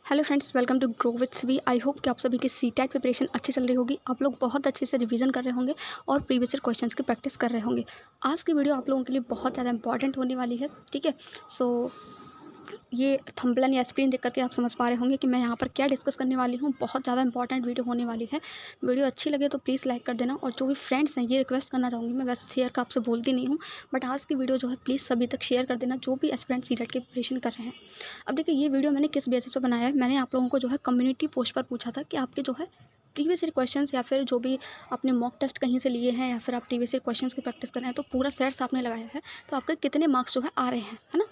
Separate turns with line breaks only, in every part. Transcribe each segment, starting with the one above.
Hello friends, welcome to grow with we. I hope कि आप सभी की सीटेट प्रिपरेशन अच्छी चल रही होगी। आप लोग बहुत अच्छे से रिवीजन कर रहे होंगे और प्रीवियस ईयर क्वेश्चंस की प्रैक्टिस कर रहे होंगे। आज की वीडियो आप लोगों के लिए बहुत ज़्यादा इंपॉर्टेंट होने वाली है। ठीक है, सो ये थंबनेल या स्क्रीन देख करके आप समझ पा रहे होंगे कि मैं यहाँ पर क्या डिस्कस करने वाली हूँ। बहुत ज़्यादा इंपॉर्टेंट वीडियो होने वाली है। वीडियो अच्छी लगे तो प्लीज़ लाइक कर देना, और जो भी फ्रेंड्स हैं ये रिक्वेस्ट करना चाहूँगी, मैं वैसे शेयर का आपसे बोलती नहीं हूँ, बट आज की वीडियो जो है प्लीज़ सभी तक शेयर कर देना जो भी एस्पिरेंट सीटेट की प्रिपरेशन कर रहे हैं। अब देखिए, ये वीडियो मैंने किस बेसिस पर बनाया है। मैंने आप लोगों को जो है कम्युनिटी पोस्ट पर पूछा था कि आपके जो है प्रीवियस ईयर क्वेश्चंस या फिर जो भी आपने मॉक टेस्ट कहीं से लिए हैं या फिर आप प्रीवियस ईयर क्वेश्चंस की प्रैक्टिस कर रहे हैं, तो पूरा सेट्स आपने लगाया है, तो आपके कितने मार्क्स जो है आ रहे हैं, है ना।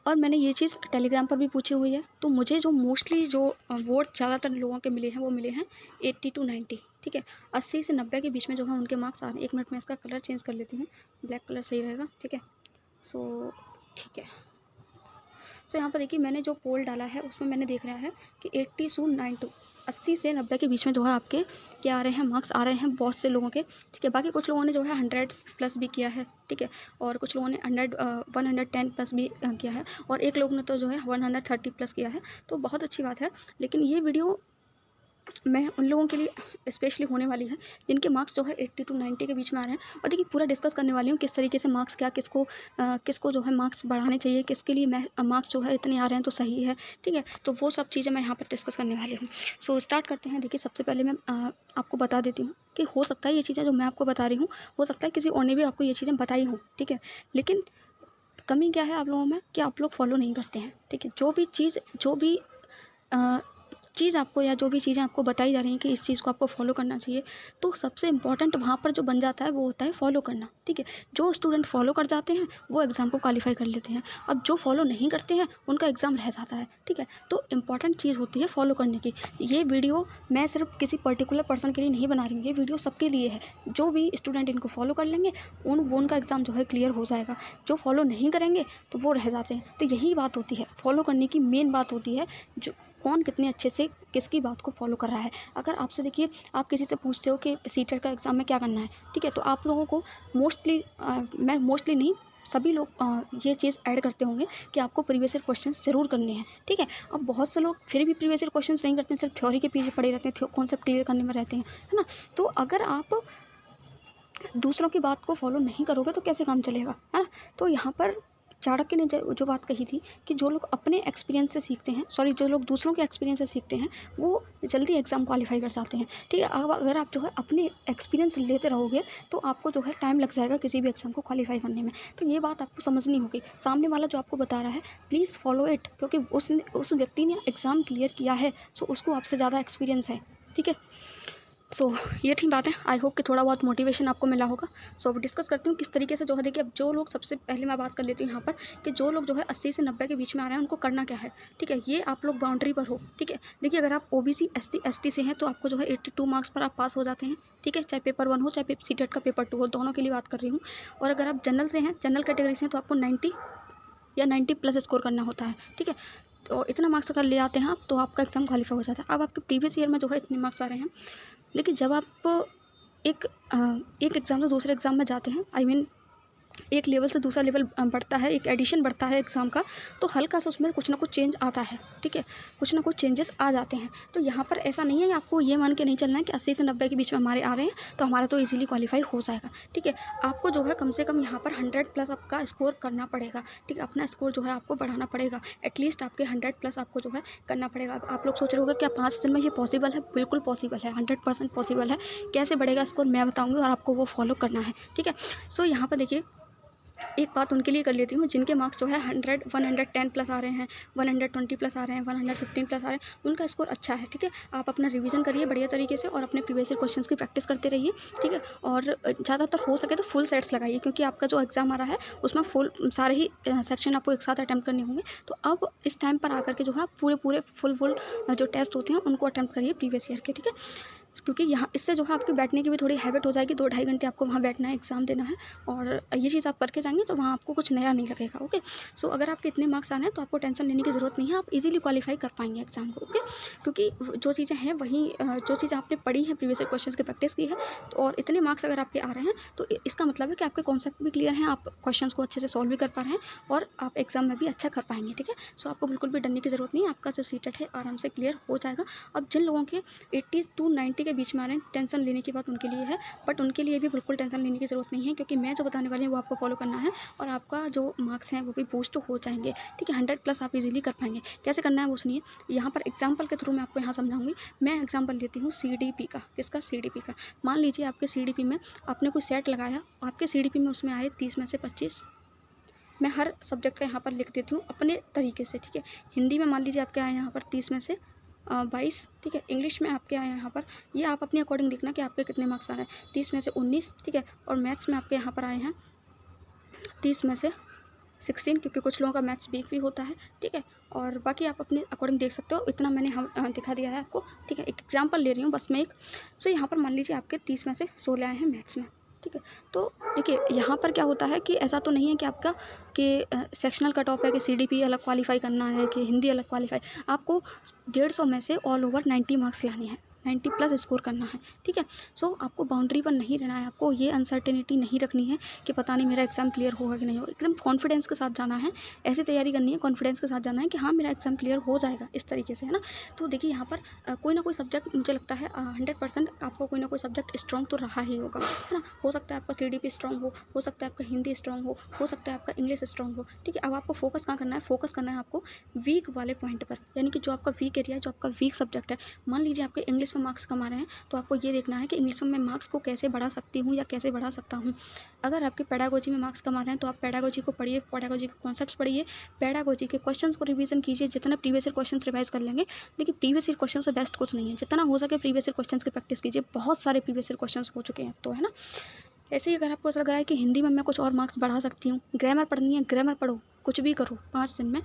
और मैंने ये चीज़ टेलीग्राम पर भी पूछी हुई है। तो मुझे जो मोस्टली जो वोट ज़्यादातर लोगों के मिले हैं वो मिले हैं 80 to 90। ठीक है, 80 से 90 के बीच में जो है उनके मार्क्स आ रहे हैं। 1 मिनट में इसका कलर चेंज कर लेती हूँ, ब्लैक कलर सही रहेगा। ठीक है, सो ठीक है। तो यहाँ पर देखिए, मैंने जो पोल डाला है उसमें मैंने देख रहा है कि 80 से 90, 80 से 90 के बीच में जो है आपके क्या आ रहे हैं, मार्क्स आ रहे हैं बहुत से लोगों के। ठीक है, बाकी कुछ लोगों ने जो है 100 प्लस भी किया है। ठीक है, और कुछ लोगों ने 110 प्लस भी किया है, और एक लोग ने तो जो है 130 प्लस किया है। तो बहुत अच्छी बात है। लेकिन ये वीडियो मैं उन लोगों के लिए स्पेशली होने वाली है जिनके मार्क्स जो है 80 to 90 के बीच में आ रहे हैं। और देखिए, पूरा डिस्कस करने वाली हूँ किस तरीके से मार्क्स क्या किसको जो है मार्क्स बढ़ाने चाहिए, किसके लिए मार्क्स जो है इतने आ रहे हैं तो सही है। ठीक है, तो वो सब चीज़ें मैं यहाँ पर डिस्कस करने वाली हूँ। सो स्टार्ट करते हैं। देखिए, सबसे पहले मैं आपको बता देती हूँ कि हो सकता है ये चीज़ें जो मैं आपको बता रही हूँ, हो सकता है किसी और ने भी आपको ये चीज़ें बताई हों। ठीक है, लेकिन कमी क्या है आप लोगों में कि आप लोग फॉलो नहीं करते हैं। ठीक है, जो भी चीज़ आपको या जो भी चीज़ें आपको बताई जा रही हैं कि इस चीज़ को आपको फॉलो करना चाहिए, तो सबसे इम्पॉर्टेंट वहाँ पर जो बन जाता है वो होता है फॉलो करना। ठीक है, जो स्टूडेंट फॉलो कर जाते हैं वो एग्ज़ाम को क्वालिफाई कर लेते हैं। अब जो फॉलो नहीं करते हैं उनका एग्ज़ाम रह जाता है। ठीक है, तो इम्पॉर्टेंट चीज़ होती है फॉलो करने की। ये वीडियो मैं सिर्फ किसी पर्टिकुलर पर्सन के लिए नहीं बना रही हूँ, ये वीडियो सबके लिए है। जो भी स्टूडेंट इनको फॉलो कर लेंगे वो उनका एग्ज़ाम जो है क्लियर हो जाएगा। जो फॉलो नहीं करेंगे तो वो रह जाते हैं। तो यही बात होती है, फॉलो करने की मेन बात होती है, जो कौन कितने अच्छे से किसकी बात को फॉलो कर रहा है। अगर आपसे देखिए, आप किसी से पूछते हो कि सीटेट का एग्ज़ाम में क्या करना है, ठीक है, तो आप लोगों को मैं मोस्टली नहीं, सभी लोग ये चीज़ ऐड करते होंगे कि आपको प्रीवियस ईयर क्वेश्चंस ज़रूर करने हैं। ठीक है, अब बहुत से लोग फिर भी प्रीवियस ईयर क्वेश्चंस नहीं करते हैं, सिर्फ थ्योरी के पीछे पड़े रहते हैं, कॉन्सेप्ट क्लियर करने में रहते हैं, है ना। तो अगर आप दूसरों की बात को फॉलो नहीं करोगे तो कैसे काम चलेगा, है ना। तो यहाँ पर चाणक्य ने जो बात कही थी कि जो लोग अपने एक्सपीरियंस से सीखते हैं, जो लोग दूसरों के एक्सपीरियंस से सीखते हैं वो जल्दी एग्ज़ाम क्वालिफाई कर जाते हैं। ठीक है, अब अगर आप जो है अपने एक्सपीरियंस लेते रहोगे तो आपको जो है टाइम लग जाएगा किसी भी एग्ज़ाम को क्वालिफाई करने में। तो ये बात आपको समझनी होगी। सामने वाला जो आपको बता रहा है, प्लीज़ फॉलो इट, क्योंकि उस व्यक्ति ने एग्ज़ाम क्लियर किया है, सो उसको आपसे ज़्यादा एक्सपीरियंस है। ठीक है, सो ये थी बातें। आई होप कि थोड़ा बहुत मोटिवेशन आपको मिला होगा। सो अब डिस्कस करती हूँ किस तरीके से जो है। देखिए, अब जो लोग, सबसे पहले मैं बात कर लेती हूँ यहाँ पर कि जो लोग जो है 80 से 90 के बीच में आ रहे हैं उनको करना क्या है। ठीक है, ये आप लोग बाउंड्री पर हो। ठीक है, देखिए, अगर आप OBC ST से हैं तो आपको जो है 82 मार्क्स पर आप पास हो जाते हैं। ठीक है, चाहे पेपर 1 हो चाहे सीटेट का पेपर 2 हो, दोनों के लिए बात कर रही हूँ। और अगर आप जनरल से हैं, जनरल कैटेगरी से हैं, तो आपको 90 या 90 प्लस स्कोर करना होता है। ठीक है, तो इतना मार्क्स अगर ले आते हैं आप तो आपका एग्ज़ाम क्वालिफाई हो जाता है। अब आपके प्रीवियस ईयर में जो है इतने मार्क्स आ रहे हैं, लेकिन जब आप एक एक एग्ज़ाम से दूसरे एग्ज़ाम में जाते हैं, आई मीन एक लेवल से दूसरा लेवल बढ़ता है, एक एडिशन बढ़ता है एग्ज़ाम का, तो हल्का सा उसमें कुछ ना कुछ चेंज आता है। ठीक है, कुछ ना कुछ चेंजेस आ जाते हैं। तो यहाँ पर ऐसा नहीं है, आपको ये मान के नहीं चलना है कि 80 से 90 के बीच में हमारे आ रहे हैं तो हमारा तो इजीली क्वालिफाई हो जाएगा। ठीक है, आपको जो है कम से कम यहाँ पर 100 प्लस आपका स्कोर करना पड़ेगा। ठीक है, अपना स्कोर जो है आपको बढ़ाना पड़ेगा। एटलीस्ट आपके 100 प्लस आपको जो है करना पड़ेगा। अब आप लोग सोच रहे होगा क्या 5 दिन में ये पॉसिबल है? बिल्कुल पॉसिबल है, 100% पॉसिबल है। कैसे बढ़ेगा स्कोर मैं बताऊँगी, और आपको वो फॉलो करना है। ठीक है, सो यहाँ पर देखिए, एक बात उनके लिए कर लेती हूँ जिनके मार्क्स जो है 110 प्लस आ रहे हैं, 120 प्लस आ रहे हैं, 115 प्लस आ रहे हैं, उनका स्कोर अच्छा है। ठीक है, आप अपना रिवीजन करिए बढ़िया तरीके से और अपने प्रीवियस ईयर क्वेश्चंस की प्रैक्टिस करते रहिए। ठीक है, और ज़्यादातर हो सके तो फुल सेट्स लगाइए, क्योंकि आपका जो एग्ज़ाम आ रहा है उसमें सारे ही सेक्शन आपको एक साथ अटैम्प्ट करने होंगे। तो अब इस टाइम पर आकर के जो है आप पूरे फुल जो टेस्ट होते हैं उनको अटैम्प्ट करिए प्रीवियस ईयर के। ठीक है, क्योंकि यहाँ इससे जो है आपके बैठने की भी थोड़ी हैबिट हो जाएगी, 2-2.5 घंटे आपको वहाँ बैठना है, एग्ज़ाम देना है और ये चीज़ आप करके जाएँगे तो वहाँ आपको कुछ नया नहीं लगेगा। ओके, सो अगर आपके इतने मार्क्स आ रहे हैं तो आपको टेंशन लेने की ज़रूरत नहीं है, आप ईज़िली क्वालीफाई कर पाएँगे एग्ज़ाम को। ओके, क्योंकि जो चीज़ें हैं वही जो चीज़ें आपने पढ़ी हैं, प्रीवियस ईयर क्वेश्चंस की प्रैक्टिस की है, तो और इतने मार्क्स अगर आपके आ रहे हैं तो इसका मतलब है कि आपके कॉन्सेप्ट भी क्लियर हैं, आप क्वेश्चंस को अच्छे से सॉल्व भी कर पा रहे हैं और आप एग्ज़ाम में भी अच्छा कर पाएँगे। ठीक है, सो आपको बिल्कुल भी डरने की ज़रूरत नहीं है, आपका जो सीटेट है आराम से क्लियर हो जाएगा। अब जिन लोगों के 80 टू 90 के बीच में आ रहे हैं, टेंशन लेने की बात उनके लिए है, बट उनके लिए भी बिल्कुल टेंशन लेने की ज़रूरत नहीं है, क्योंकि मैं जो बताने वाली हूँ वो आपको फॉलो करना है और आपका जो मार्क्स हैं वो भी बूस्ट हो जाएंगे। ठीक है, 100+ आप इजीली कर पाएंगे। कैसे करना है वो सुनिए, यहाँ पर एग्जाम्पल के थ्रू मैं आपको यहाँ समझाऊंगी। मैं एग्जाम्पल लेती हूँ CDP का। किसका? CDP का। मान लीजिए आपके CDP में आपने कोई सेट लगाया, आपके CDP में उसमें आए 30 में से 25। मैं हर सब्जेक्ट का यहाँ पर लिख देती हूँ अपने तरीके से। ठीक है, हिंदी में मान लीजिए आपके आए यहाँ पर 30 में से 22। ठीक है, इंग्लिश में आपके आए यहाँ पर, ये आप अपने अकॉर्डिंग देखना कि आपके कितने मार्क्स आ रहे हैं। 30 में से 19। ठीक है, और मैथ्स में आपके यहाँ पर आए हैं 30 में से 16, क्योंकि कुछ लोगों का मैथ्स वीक भी होता है। ठीक है, और बाकी आप अपने अकॉर्डिंग देख सकते हो, इतना मैंने दिखा दिया है आपको। ठीक है, एक एग्जांपल ले रही हूँ बस मैं एक। सो यहाँ पर मान लीजिए आपके 30 में से 16 आए हैं मैथ्स में। ठीक है, तो देखिए यहाँ पर क्या होता है कि ऐसा तो नहीं है कि आपका कि सेक्शनल कट ऑफ है कि CDP अलग क्वालिफाई करना है कि हिंदी अलग क्वालिफाई। आपको 150 में से ऑल ओवर 90 मार्क्स लाने हैं, 90+ स्कोर करना है। ठीक है, सो आपको बाउंड्री पर नहीं रहना है, आपको ये अनसर्टेनिटी नहीं रखनी है कि पता नहीं मेरा एग्ज़ाम क्लियर होगा कि नहीं होगा। एकदम कॉन्फिडेंस के साथ जाना है, ऐसी तैयारी करनी है, कॉन्फिडेंस के साथ जाना है कि हाँ मेरा एग्ज़ाम क्लियर हो जाएगा, इस तरीके से, है ना। तो देखिए यहाँ पर कोई ना कोई सब्जेक्ट मुझे लगता है 100% आपको कोई ना कोई सब्जेक्ट स्ट्रॉन्ग तो रहा ही होगा, है ना। हो सकता है आपका CDP स्ट्रॉन्ग हो सकता है आपका हिंदी स्ट्रॉन्ग हो सकता है आपका इंग्लिश स्ट्रॉन्ग हो। ठीक है, अब आपको फोकस कहाँ करना है? फोकस करना है आपको वीक वाले पॉइंट पर, यानी कि जो आपका वीक एरिया है, जो आपका वीक सब्जेक्ट है। मान लीजिए आपके इंग्लिश में मार्क्स कम आ रहे हैं, तो आपको ये देखना है कि इंग्लिश में मैं मार्क्स को कैसे बढ़ा सकती हूँ या कैसे बढ़ा सकता हूँ। अगर आपके पेडागोजी में मार्क्स कम आ रहे हैं तो आप पेडागोजी को पढ़िए, पेडागोजी के कॉन्सेप्ट्स पढ़िए, पेडागोजी के क्वेश्चंस को रिवीजन कीजिए। जितना प्रीवियस ईयर क्वेश्चंस रिवाइज कर लेंगे, देखिए प्रीवियस ईयर क्वेश्चन से बेस्ट कुछ नहीं है, जितना हो सके प्रीवियस ईयर क्वेश्चंस की प्रैक्टिस कीजिए। बहुत सारे प्रीवियस ईयर क्वेश्चंस हो चुके हैं तो, है ना। ऐसे ही अगर आपको ऐसा लग रहा है कि हिंदी में मैं कुछ और मार्क्स बढ़ा सकती हूँ, ग्रामर पढ़नी है, ग्रामर पढ़ो, कुछ भी करो 5 दिन में।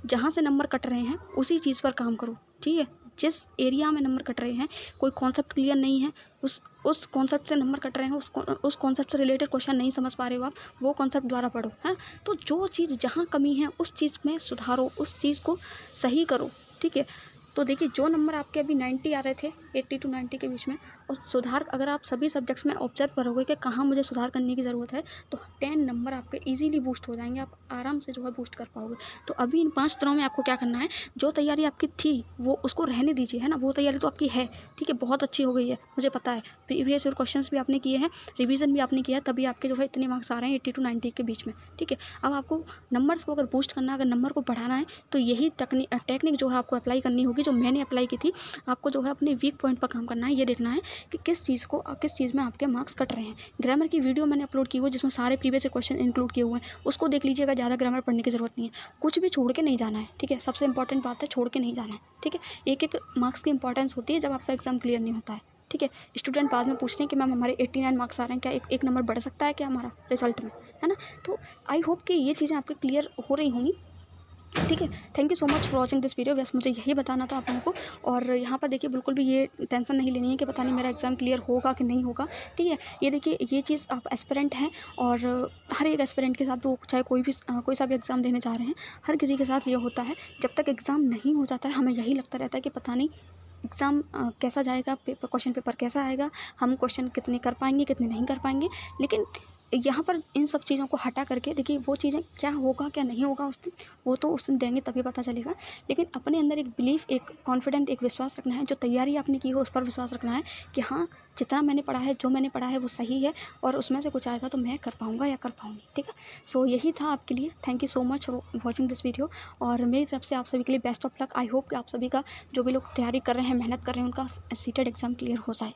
जहाँ से नंबर कट रहे हैं उसी चीज़ पर काम करो। ठीक है, जिस एरिया में नंबर कट रहे हैं, कोई कॉन्सेप्ट क्लियर नहीं है, उस कॉन्सेप्ट से नंबर कट रहे हैं, उस कॉन्सेप्ट से रिलेटेड क्वेश्चन नहीं समझ पा रहे हो आप, वो कॉन्सेप्ट द्वारा पढ़ो, है। तो जो चीज़ जहाँ कमी है उस चीज़ में सुधारो, उस चीज़ को सही करो। ठीक है, तो देखिए जो नंबर आपके अभी 90 आ रहे थे, 80 टू 90 के बीच में, और सुधार अगर आप सभी सब्जेक्ट्स में ऑब्जर्व करोगे कि कहाँ मुझे सुधार करने की ज़रूरत है, तो 10 नंबर आपके इजीली बूस्ट हो जाएंगे, आप आराम से जो है बूस्ट कर पाओगे। तो अभी इन 5 दिनों में आपको क्या करना है, जो तैयारी आपकी थी वो उसको रहने दीजिए, है ना। वो तैयारी तो आपकी है, ठीक है, बहुत अच्छी हो गई है, मुझे पता है। प्रीवियस ईयर क्वेश्चंस भी आपने किए हैं, रिवीजन भी आपने किया है, तभी आपके जो है इतने मार्क्स आ रहे हैं 80 टू 90 के बीच में। ठीक है, अब आपको नंबर्स को अगर बूस्ट करना है, अगर नंबर को बढ़ाना है, तो यही टेक्निक जो है आपको अप्लाई करनी होगी, जो मैंने अप्लाई की थी। आपको जो है अपने वीक पॉइंट पर काम करना है, ये देखना है कि किस चीज़ में आपके मार्क्स कट रहे हैं। ग्रामर की वीडियो मैंने अपलोड की हुई है जिसमें सारे प्रीवियस क्वेश्चन इंक्लूड किए हुए हैं, उसको देख लीजिएगा। ज़्यादा ग्रामर पढ़ने की ज़रूरत नहीं है, कुछ भी छोड़ के नहीं जाना है। ठीक है, सबसे इंपॉर्टेंट बात है, छोड़ के नहीं जाना है। ठीक है, एक मार्क्स की इंपॉर्टेंस होती है जब आपका एग्जाम क्लियर नहीं होता है। ठीक है, स्टूडेंट बाद में पूछते हैं कि मैम हमारे 89 मार्क्स आ रहे हैं, क्या एक नंबर बढ़ सकता है क्या हमारा रिजल्ट में, है ना। तो आई होप कि ये चीज़ें आपके क्लियर हो रही होंगी। ठीक है, thank you so much for watching this video. बस मुझे यही बताना था आप लोगों को। और यहाँ पर देखिए बिल्कुल भी ये टेंशन नहीं लेनी है कि पता नहीं मेरा एग्ज़ाम क्लियर होगा कि नहीं होगा। ठीक है, ये देखिए ये चीज़ आप एस्पिरेंट हैं और हर एक एस्पिरेंट के साथ, वो चाहे कोई सा भी एग्ज़ाम देने जा रहे हैं, हर किसी के साथ ये होता है। जब तक एग्ज़ाम नहीं हो जाता है हमें यही लगता रहता है कि पता नहीं एग्ज़ाम कैसा जाएगा, क्वेश्चन पेपर कैसा आएगा, हम क्वेश्चन कितने कर पाएंगे, कितने नहीं कर पाएंगे। लेकिन यहाँ पर इन सब चीज़ों को हटा करके देखिए वो चीज़ें क्या होगा क्या नहीं होगा उस दिन, वो तो उस दिन देंगे तभी पता चलेगा। लेकिन अपने अंदर एक बिलीफ, एक कॉन्फिडेंट, एक विश्वास रखना है। जो तैयारी आपने की हो उस पर विश्वास रखना है कि हाँ जितना मैंने पढ़ा है, जो मैंने पढ़ा है वो सही है, और उसमें से कुछ आएगा तो मैं कर पाऊँगा या कर पाऊँगी। ठीक है, सो यही था आपके लिए। Thank you so much for watching this video, और मेरी तरफ से आप सभी के लिए best of luck. I hope कि आप सभी का, जो भी लोग तैयारी कर रहे हैं, मेहनत कर रहे हैं, उनका सीटेट एग्ज़ाम क्लियर हो जाए।